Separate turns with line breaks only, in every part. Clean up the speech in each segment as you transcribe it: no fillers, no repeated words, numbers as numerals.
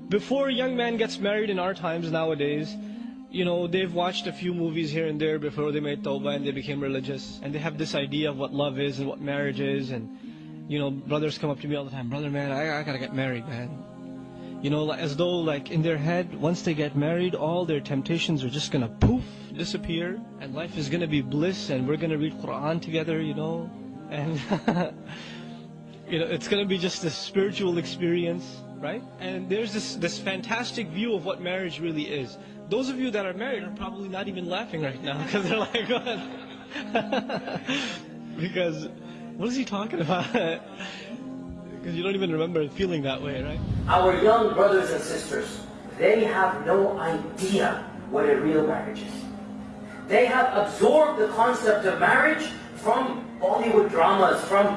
Before a young man gets married in our times nowadays, they've watched a few movies here and there before they made tawbah and they became religious. And they have this idea of what love is and what marriage is. And, brothers come up to me all the time, brother, man, I gotta get married, man. As though like in their head, once they get married, all their temptations are just gonna poof, disappear. And life is gonna be bliss and we're gonna read Quran together, And, it's gonna be just a spiritual experience, right? And there's this fantastic view of what marriage really is. Those of you that are married are probably not even laughing right now because they're like, what? Because, what is he talking about? Because you don't even remember feeling that way, right?
Our young brothers and sisters, they have no idea what a real marriage is. They have absorbed the concept of marriage from Bollywood dramas, from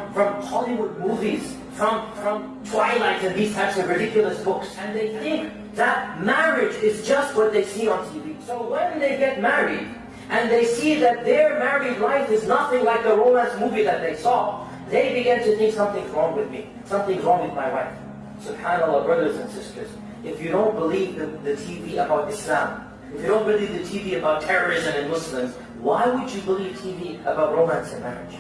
Hollywood movies, from Twilight and these types of ridiculous books. And they think that marriage is just what they see on TV. So when they get married, and they see that their married life is nothing like the romance movie that they saw, they begin to think something's wrong with me, something's wrong with my wife. SubhanAllah, brothers and sisters, if you don't believe the TV about Islam, if you don't believe the TV about terrorism and Muslims, why would you believe TV about romance and marriage?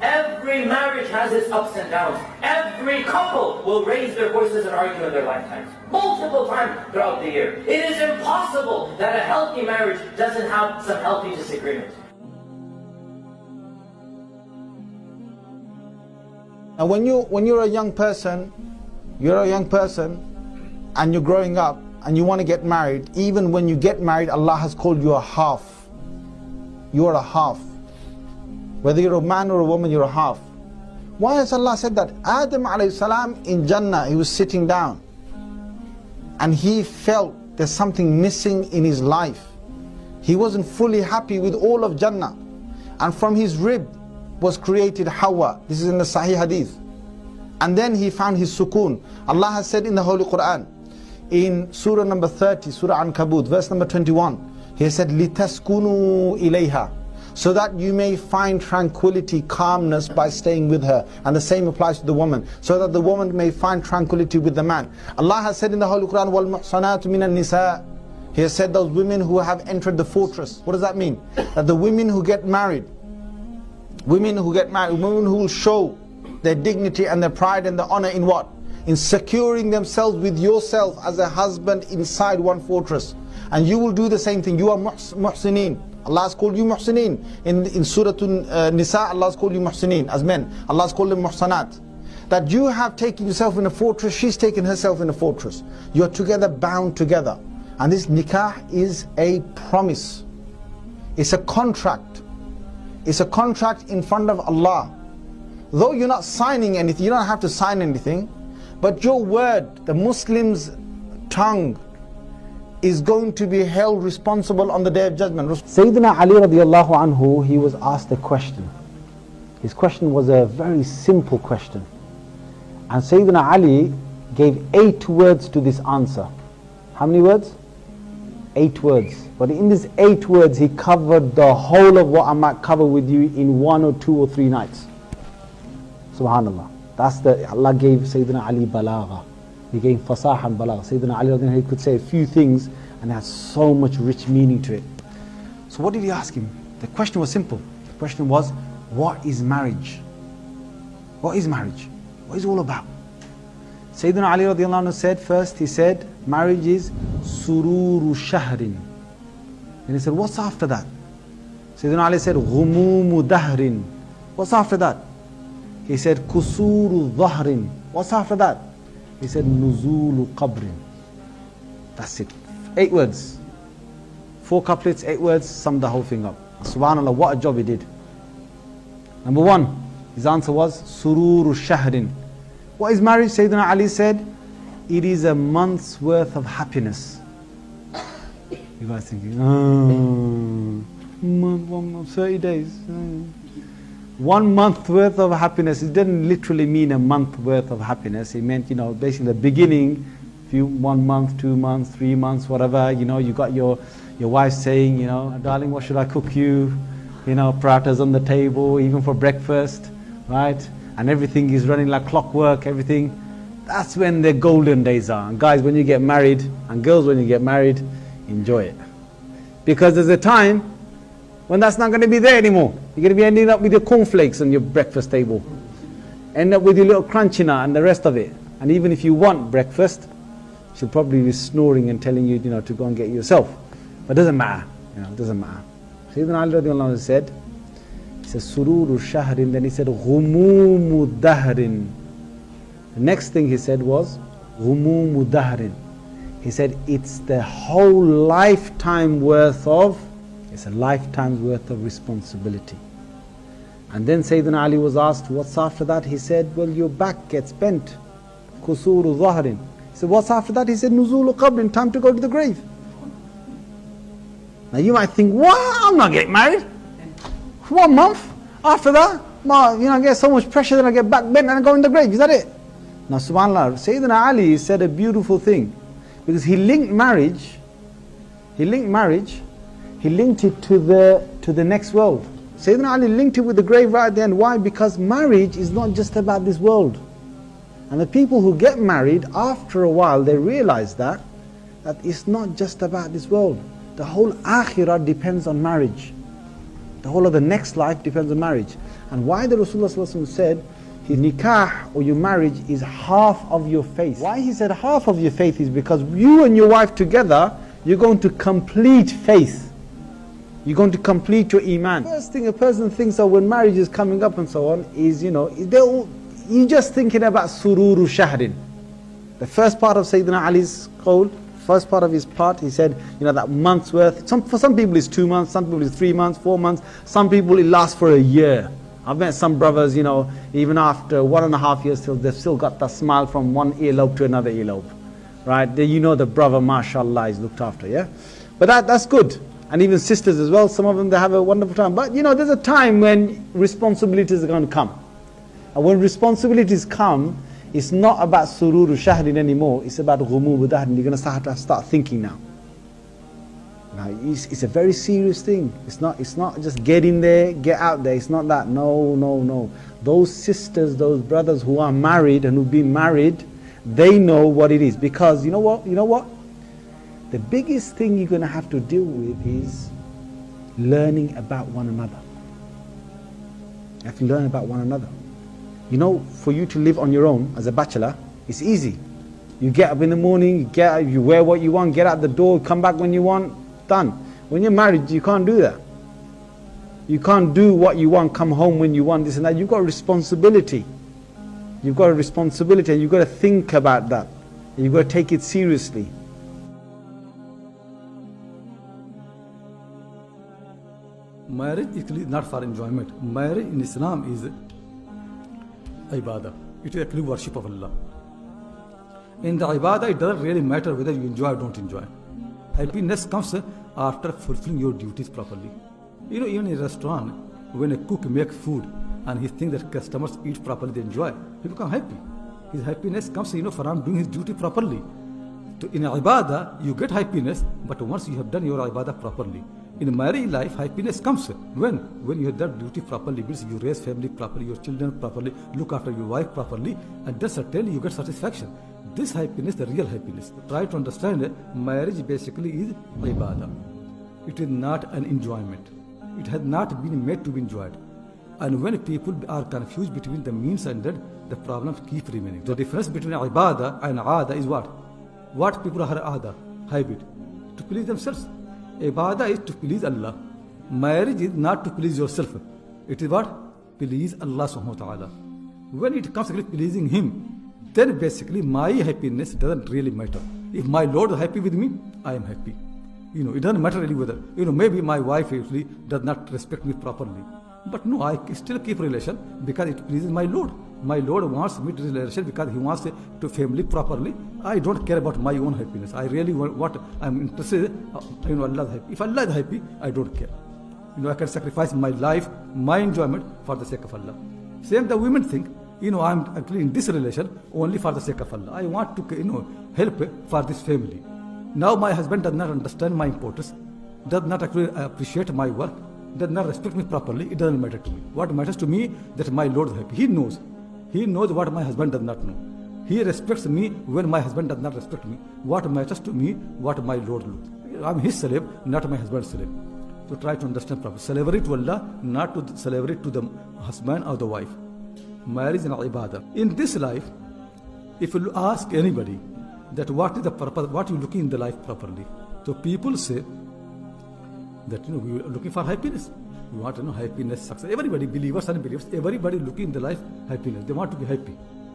Every marriage has its ups and downs. Every couple will raise their voices and argue in their lifetimes, multiple times throughout the year. It is impossible that a healthy marriage doesn't have some healthy disagreements.
And when you're a young person, and you're growing up and you want to get married, even when you get married, Allah has called you a half. You are a half. Whether you're a man or a woman, you're a half. Why has Allah said that? Adam alayhi salam in Jannah, he was sitting down and he felt there's something missing in his life. He wasn't fully happy with all of Jannah. And from his rib was created Hawa. This is in the Sahih Hadith. And then he found his sukoon. Allah has said in the Holy Quran, in Surah number 30, Surah Ankabut, verse number 21, He said, لِتَسْكُنُوا إِلَيْهَا, so that you may find tranquility, calmness by staying with her. And the same applies to the woman, so that the woman may find tranquility with the man. Allah has said in the Holy Quran, وَالْمُحْصَنَاتُ مِنَ النِّسَاءِ, He has said those women who have entered the fortress. What does that mean? That the women who get married, women who will show their dignity and their pride and their honor in what? In securing themselves with yourself as a husband inside one fortress. And you will do the same thing. You are muhsineen. Allah has called you muhsineen. In Surah Nisa, Allah has called you muhsineen as men. Allah has called them muhsanat. That you have taken yourself in a fortress, she's taken herself in a fortress. You are together, bound together. And this nikah is a promise. It's a contract. It's a contract in front of Allah. Though you're not signing anything, you don't have to sign anything, but your word, the Muslim's tongue, is going to be held responsible on the Day of Judgment. Sayyidina Ali radiallahu anhu, he was asked a question. His question was a very simple question. And Sayyidina Ali gave 8 words to this answer. How many words? 8 words. But in these 8 words, he covered the whole of what I might cover with you in 1 or 2 or 3 nights. Subhanallah. Allah gave Sayyidina Ali balagha. He gave fasah and balagha. Sayyidina Ali, he could say a few things and it has so much rich meaning to it. So what did he ask him? The question was simple. The question was, what is marriage? What is marriage? What is it all about? Sayyidina Ali radiallahu anhu said first, he said, marriage is sururu shahrin. And he said, what's after that? Sayyidina Ali said, ghumumu dahrin. What's after that? He said, kusuru dhahrin. What's after that? He said, nuzulu qabrin. That's it. 8 words. 4 couplets, 8 words, summed the whole thing up. Subhanallah, what a job he did. Number 1, his answer was, sururu shahrin. What is marriage? Sayyidina Ali said, it is a month's worth of happiness. You guys thinking, month, 30 days. 1 month worth of happiness. It didn't literally mean a month worth of happiness. It meant, basically the beginning, 1 month, 2 months, 3 months, whatever, you got your wife saying, darling, what should I cook you? Parathas on the table, even for breakfast, right? And everything is running like clockwork, everything. That's when the golden days are. And guys, when you get married, and girls, when you get married, enjoy it. Because there's a time when that's not going to be there anymore. You're going to be ending up with your cornflakes on your breakfast table. End up with your little crunchy nut and the rest of it. And even if you want breakfast, she'll probably be snoring and telling you, to go and get it yourself. But it doesn't matter. It doesn't matter. Sayyidina Ali radiallahu anhu said, he said, sururu shahrin, then he said, ghumumu dahrin. The next thing he said was, ghumumu dahrin. He said, it's the whole lifetime worth of, it's a lifetime's worth of responsibility. And then Sayyidina Ali was asked, what's after that? He said, well, your back gets bent. Kusuru dhahrin. He said, what's after that? He said, nuzulu qabrin, time to go to the grave. Now you might think, what? I'm not getting married. 1 month after that, I get so much pressure that I get back bent and I go in the grave. Is that it? Now subhanAllah, Sayyidina Ali said a beautiful thing. Because he linked marriage, he linked it to the next world. Sayyidina Ali linked it with the grave right then. Why? Because marriage is not just about this world. And the people who get married, after a while, they realize that it's not just about this world. The whole akhirah depends on marriage. The whole of the next life depends on marriage. And why the Rasulullah said, his nikah or your marriage is half of your faith. Why he said half of your faith is because you and your wife together, you're going to complete faith. You're going to complete your iman. First thing a person thinks of when marriage is coming up and so on is, you're just thinking about sururu shahrin. The first part of Sayyidina Ali's qawl, first part of his part, he said, that month's worth. For some people it's 2 months, some people it's 3 months, 4 months. Some people it lasts for a year. I've met some brothers, even after 1.5 years, they've still got that smile from one earlobe to another earlobe. Right? The brother, mashallah, is looked after, yeah? But that's good. And even sisters as well, some of them, they have a wonderful time. But there's a time when responsibilities are going to come. And when responsibilities come, it's not about sururu shahrin anymore, it's about ghumumu dahrin. You're going to start thinking now. Now, it's a very serious thing. It's not just get in there, get out there. It's not that. No. Those sisters, those brothers who are married and who've been married, they know what it is. Because you know what? The biggest thing you're going to have to deal with is learning about one another. You have to learn about one another. For you to live on your own as a bachelor, it's easy. You get up in the morning, you wear what you want, get out the door, come back when you want, done. When you're married, you can't do that. You can't do what you want, come home when you want, this and that. You've got a responsibility. You've got a responsibility and you've got to think about that. And you've got to take it seriously.
Marriage is not for enjoyment. Marriage in Islam is ibadah. It is actually worship of Allah. In the ibadah, it doesn't really matter whether you enjoy or don't enjoy. Happiness comes after fulfilling your duties properly. Even in a restaurant, when a cook makes food and he thinks that customers eat properly, they enjoy, he becomes happy. His happiness comes, from doing his duty properly. In ibadah, you get happiness, but once you have done your ibadah properly. In married life, happiness comes when you have done duty properly, means you raise family properly, your children properly, look after your wife properly, and then certainly you get satisfaction. This happiness, the real happiness. Try to understand marriage basically is ibadah. It is not an enjoyment. It has not been made to be enjoyed. And when people are confused between the means and end, the problems keep remaining. The difference between ibadah and aada is what? What people are aada, habit, to please themselves. Ibadah is to please Allah. Marriage is not to please yourself. It is what? Please Allah subhanahu wa ta'ala. When it comes to pleasing Him, then basically my happiness doesn't really matter. If my Lord is happy with me, I am happy. It doesn't matter really whether, maybe my wife actually does not respect me properly. But no, I still keep relation because it pleases my Lord. My Lord wants me to relation because He wants to family properly. I don't care about my own happiness. I really want what I'm interested in, Allah is happy. If Allah is happy, I don't care. I can sacrifice my life, my enjoyment for the sake of Allah. Same the women think, I'm actually in this relation only for the sake of Allah. I want to, help for this family. Now my husband does not understand my importance, does not actually appreciate my work, does not respect me properly. It doesn't matter to me. What matters to me that my Lord is happy. He knows what my husband does not know. He respects me when my husband does not respect me. What matters to me, what my Lord looks. I'm his slave, not my husband's slave. So try to understand properly. Slavery to Allah, not to slavery to the husband or the wife. Marriage and ibadah. In this life, if you ask anybody that what is the purpose, what you looking in the life properly, so people say that we are looking for happiness. We want happiness, success. Everybody, believers and unbelievers, everybody looking in the life happiness. They want to be happy.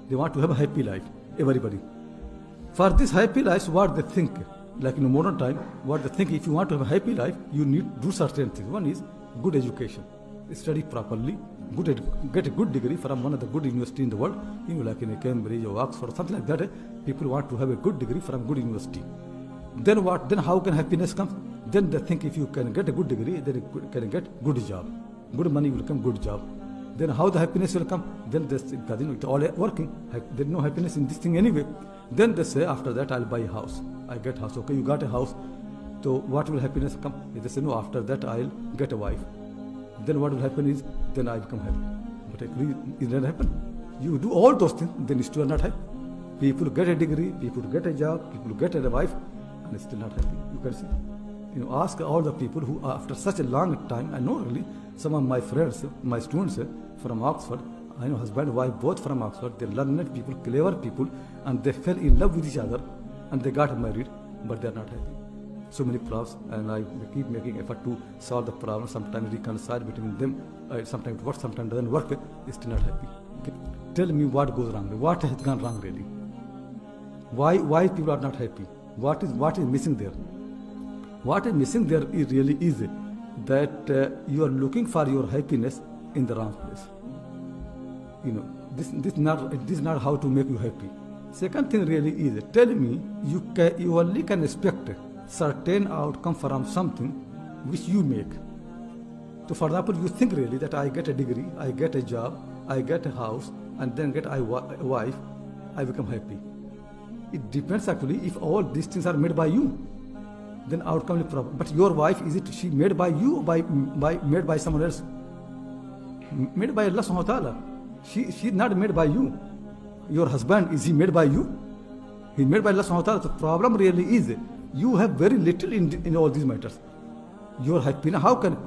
They want to have a happy life. Everybody. For this happy life, what they think, like in modern time, what they think, if you want to have a happy life, you need to do certain things. One is good education. Study properly, get a good degree from one of the good university in the world, like in Cambridge or Oxford, something like that. People want to have a good degree from good university. Then what? Then how can happiness come? Then they think if you can get a good degree, then you can get good job. Good money will come, good job. Then how the happiness will come? Then they say, because it's all working. There's no happiness in this thing anyway. Then they say, after that I'll buy a house. I get a house. Okay, you got a house. So what will happiness come? They say, no, after that I'll get a wife. Then what will happen is, then I become happy. But actually, it doesn't happen. You do all those things, then still not happy. People get a degree, people get a job, people get a wife, and still not happy. You can see. Ask all the people who, after such a long time, I know really, some of my friends, my students from Oxford, I know husband and wife both from Oxford, they're learned people, clever people, and they fell in love with each other, and they got married, but they're not happy. So many problems, and I keep making effort to solve the problem, sometimes reconcile between them, sometimes it works, sometimes doesn't work, still not happy. Okay. Tell me what goes wrong, what has gone wrong really? Why people are not happy? What is missing there? What is missing there is really is that you are looking for your happiness in the wrong place. This is not how to make you happy. Second thing really is, tell me you only can expect certain outcome from something which you make. So for example, you think really that I get a degree, I get a job, I get a house, and then get a wife, I become happy. It depends actually if all these things are made by you. Then outcome is problem. But your wife, is it she made by you or made by someone else? Made by Allah subhanahu wa ta'ala. She's not made by you. Your husband, is he made by you? He's made by Allah subhanahu wa ta'ala. The problem really is you have very little in all these matters. Your happiness, how can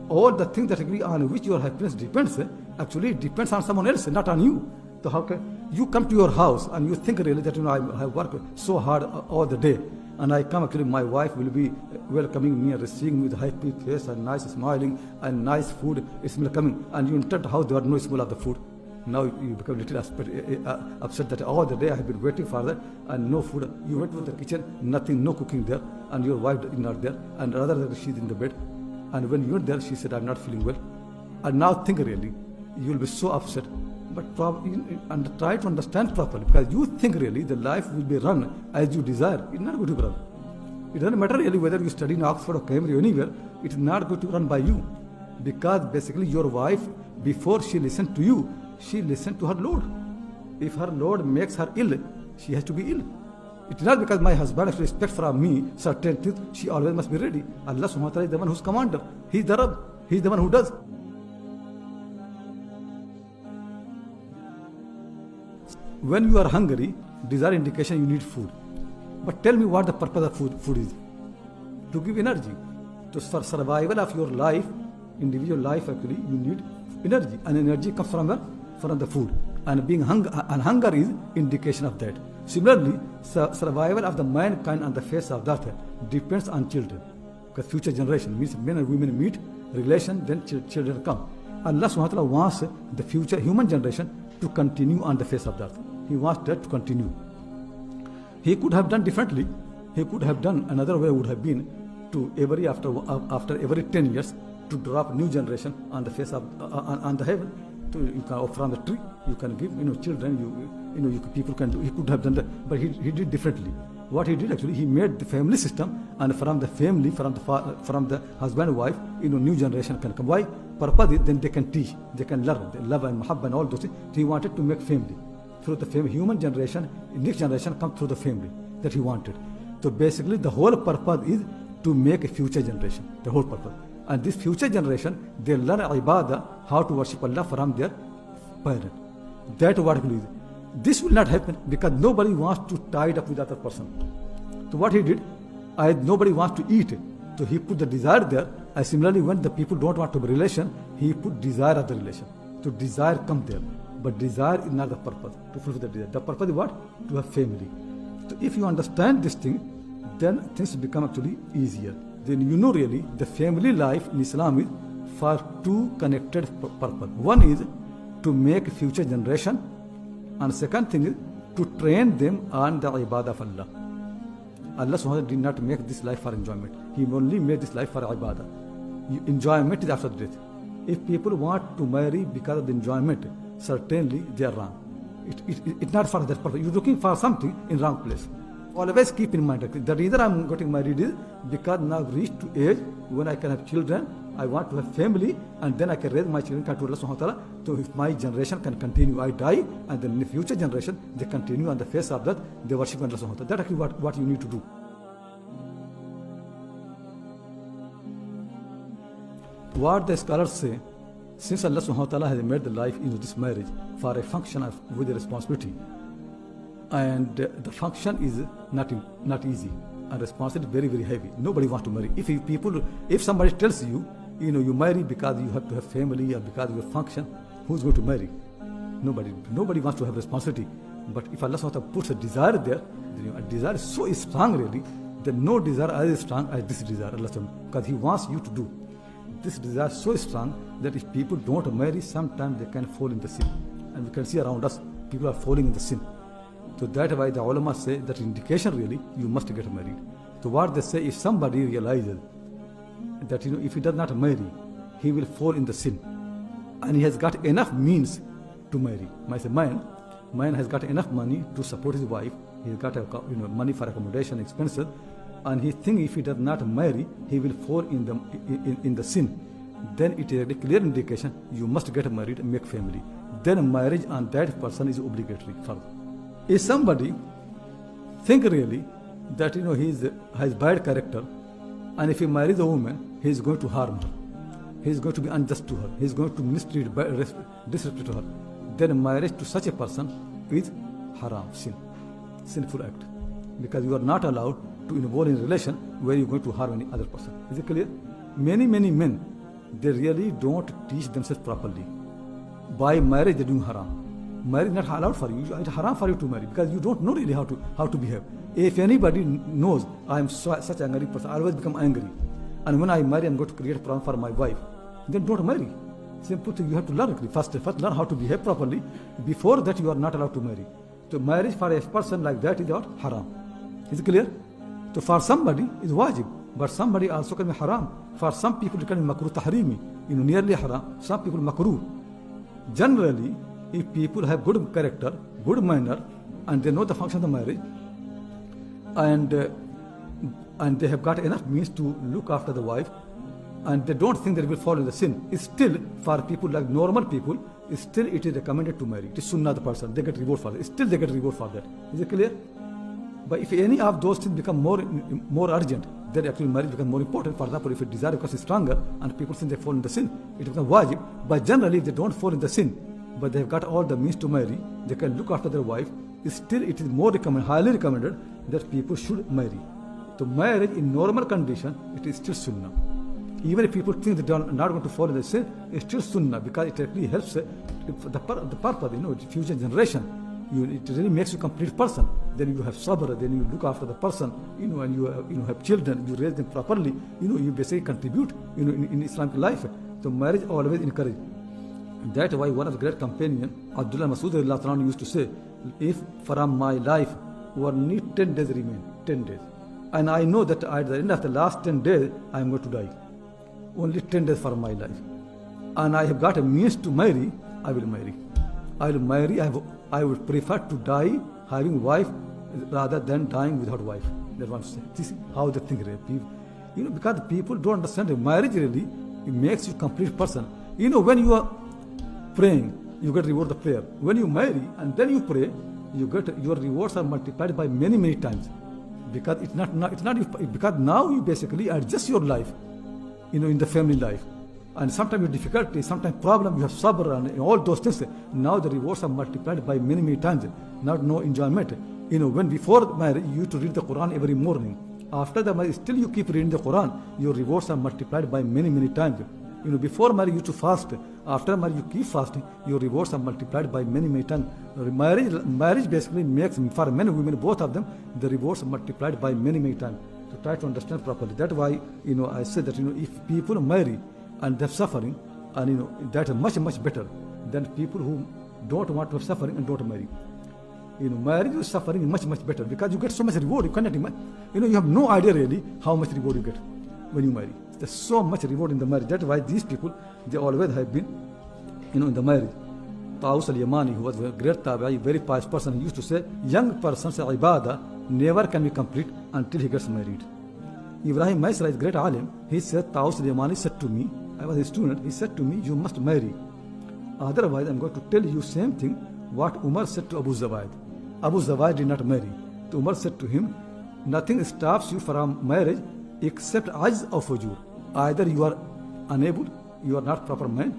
all the things that agree on which your happiness depends, actually it depends on someone else, not on you. So how can you come to your house and you think really that I have worked so hard all the day, and I come, actually my wife will be welcoming me and receiving me with happy face and nice smiling and nice food smell coming, and you enter the house, there are no smell of the food. Now you become a little upset that all the day I have been waiting for that and no food. You went to the kitchen, nothing, no cooking there, and your wife is not there, and rather she's in the bed. And when you went there, she said, I'm not feeling well. And now think really, you will be so upset. But try to understand properly, because you think really the life will be run as you desire. It's not going to be run. It doesn't matter really whether you study in Oxford or Cambridge or anywhere, it's not going to run by you. Because basically your wife, before she listened to you, she listened to her Lord. If her Lord makes her ill, she has to be ill. It's not because my husband actually expects from me certain things, she always must be ready. Allah subhanahu wa ta'ala is the one who's commander. He's the Rabb. He's the one who does. When you are hungry, desire indication you need food. But tell me what the purpose of food is. To give energy. For survival of your life, individual life actually, you need energy. And energy comes from where? From the food. And hunger is indication of that. Similarly, survival of the mankind on the face of the earth depends on children. Because future generation means men and women meet, relation, then children come. Allah subhanahu wa ta'ala wants the future human generation to continue on the face of the earth. He wants that to continue. He could have done differently. He could have done another way would have been to after every 10 years to drop new generation on the face of on the heaven. From the tree you can give children. People can do. He could have done that, but he did differently. What he did actually, he made the family system, and from the family, from the husband and wife, new generation can come. Why? Purpose is then they can teach, they can learn, they love and mahabba and all those things. So he wanted to make family through the family. Human generation, next generation come through the family that he wanted. So basically, the whole purpose is to make a future generation. The whole purpose. And this future generation, they learn ibadah, how to worship Allah from their parents. That's what it is. This will not happen because nobody wants to tie it up with other person. So what he did, nobody wants to eat. So he put the desire there. And similarly, when the people don't want to have a relation, he put desire of the relation. So desire come there. But desire is not the purpose to fulfill the desire. The purpose is what? To have family. So if you understand this thing, then things become actually easier. Then you know really the family life in Islam is for two connected purpose. One is to make future generation, and second thing is to train them on the ibadah of Allah. Allah subhanahu wa ta'ala did not make this life for enjoyment. He only made this life for ibadah. Enjoyment is after death. If people want to marry because of the enjoyment, certainly they are wrong. It's not for that purpose. You're looking for something in wrong place. Always keep in mind that the reason I'm getting married is because now I've reached to age when I can have children, I want to have family, and then I can raise my children to Allah subhanahu wa ta'ala. So if my generation can continue, I die, and then in the future generation, they continue on the face of that, they worship Allah subhanahu wa ta'ala. That's actually what you need to do. What the scholars say, since Allah subhanahu wa ta'ala has made the life into this marriage for a function with a responsibility, and the function is not easy, and responsibility very, very heavy. Nobody wants to marry. If somebody tells you, you marry because you have to have family or because of your function, who's going to marry? Nobody wants to have responsibility. But if Allah subhanahu wa ta'ala puts a desire there, a desire is so strong really, that no desire as strong as this desire, Allah subhanahu, because He wants you to do. This desire is so strong that if people don't marry, sometimes they can fall in the sin. And we can see around us, people are falling in the sin. So that's why the ulama say that indication really, you must get married. So what they say, if somebody realizes that if he does not marry, he will fall in the sin, and he has got enough means to marry. Man has got enough money to support his wife. He's got money for accommodation expenses, and he thinks if he does not marry, he will fall in the sin. Then it is a clear indication you must get married and make family. Then marriage on that person is obligatory further. If somebody think really that he has bad character, and if he marries a woman, he is going to harm her, he is going to be unjust to her, he is going to mistreat, disrespect to her, then marriage to such a person is haram, sinful act, because you are not allowed to involve in a relation where you are going to harm any other person. Is it clear? Many men, they really don't teach themselves properly. By marriage they are doing haram. Marriage is not allowed for you. It's haram for you to marry because you don't know really how to behave. If anybody knows I am such an angry person, I always become angry, and when I marry I'm going to create a problem for my wife, then don't marry. Simple thing, you have to learn. First learn how to behave properly. Before that you are not allowed to marry. So marriage for a person like that is haram. Is it clear? So for somebody is wajib, but somebody also can be haram. For some people it can be makruh tahrimi, nearly haram. Some people makruh. Generally, if people have good character, good manner, and they know the function of the marriage, and they have got enough means to look after the wife, and they don't think they will fall in the sin, it's still, for people like normal people, still it is recommended to marry. It is sunnah the person, they get reward for that. Still they get reward for that. Is it clear? But if any of those things become more urgent, then actually marriage becomes more important. For example, if a desire becomes stronger and people think they fall in the sin, it becomes wajib. But generally, if they don't fall in the sin, but they have got all the means to marry, they can look after their wife, still it is more highly recommended that people should marry. So marriage in normal condition, it is still sunnah. Even if people think that they are not going to fall in the sin, it's still sunnah because it actually helps the purpose, future generation. It really makes you a complete person. Then you have sabr, then you look after the person, and you have children, you raise them properly, you basically contribute, in Islamic life. So marriage always encouraged. That's why one of the great companions, Abdullah Masud used to say, if from my life only 10 days remain, 10 days, and I know that at the end of the last 10 days, I am going to die. Only 10 days for my life. And I have got a means to marry, I will marry. I will marry, I would prefer to die having wife rather than dying without wife. That's what I'm saying. This is how they think. Because people don't understand that marriage really, it makes you a complete person. When you are praying, you get reward of prayer. When you marry and then you pray, you get your rewards are multiplied by many, many times. Because because now you basically adjust your life, in the family life. And sometimes you have difficulty, sometimes problem, you have sabr and all those things. Now the rewards are multiplied by many, many times. Not no enjoyment. When before marriage, you used to read the Quran every morning. After the marriage, still you keep reading the Quran, your rewards are multiplied by many, many times. Before marriage, you used to fast. After marriage, you keep fasting, your rewards are multiplied by many, many times. Marriage basically makes, for men and women, both of them, the rewards are multiplied by many, many times. To try to understand properly. That's why, I said that, if people marry and they're suffering, and that is much, much better than people who don't want to have suffering and don't marry. Marriage is suffering is much, much better because you get so much reward. You cannot imagine. You have no idea really how much reward you get when you marry. There's so much reward in the marriage. That's why these people, they always have been, in the marriage. Taus al-Yamani, who was a great tabi'i, very pious person, he used to say, young person's ibadah never can be complete until he gets married. Ibrahim Maisra is a great alim. He said, Taus al-Yamani said to me, I was a student, he said to me, you must marry. Otherwise, I'm going to tell you same thing what Umar said to Abu Zawaid. Abu Zawaid did not marry. So Umar said to him, nothing stops you from marriage except ajz or fujur. Either you are unable, you are not proper man,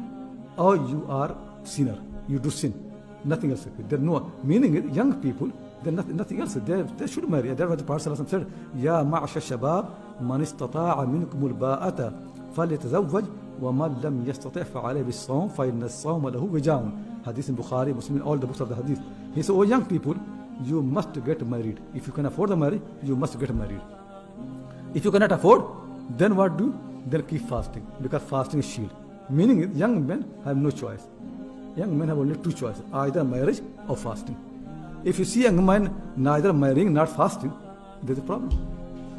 or you are sinner. You do sin. Nothing else. There's no meaning. Is young people, there's nothing else. They should marry. That's what the Prophet said. Ya ma'asha shabab, man istata'a minkum al-ba'ata, falyatazawwaj, wa man lam yastati' fa'alayhi bis-sawm, fa inna as-sawma lahu wija'un. Hadith in Bukhari, Muslim, all the books of the Hadith. He said, oh young people, you must get married. If you can afford the marriage, you must get married. If you cannot afford, then what do? Then keep fasting, because fasting is shield. Meaning, young men have no choice. Young men have only two choices, either marriage or fasting. If you see young men neither marrying nor fasting, there's a problem.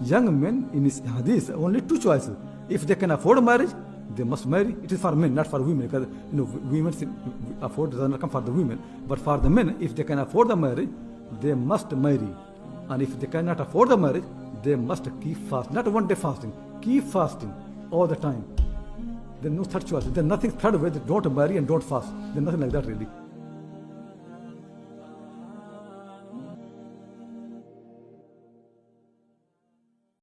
Young men in this hadith only two choices. If they can afford marriage, they must marry. It is for men, not for women, because women afford does not come for the women. But for the men, if they can afford the marriage, they must marry. And if they cannot afford the marriage, they must keep fasting. Not one day fasting, keep fasting all the time. There's no third choice. There's nothing third way that don't marry and don't fast. There's nothing like that really.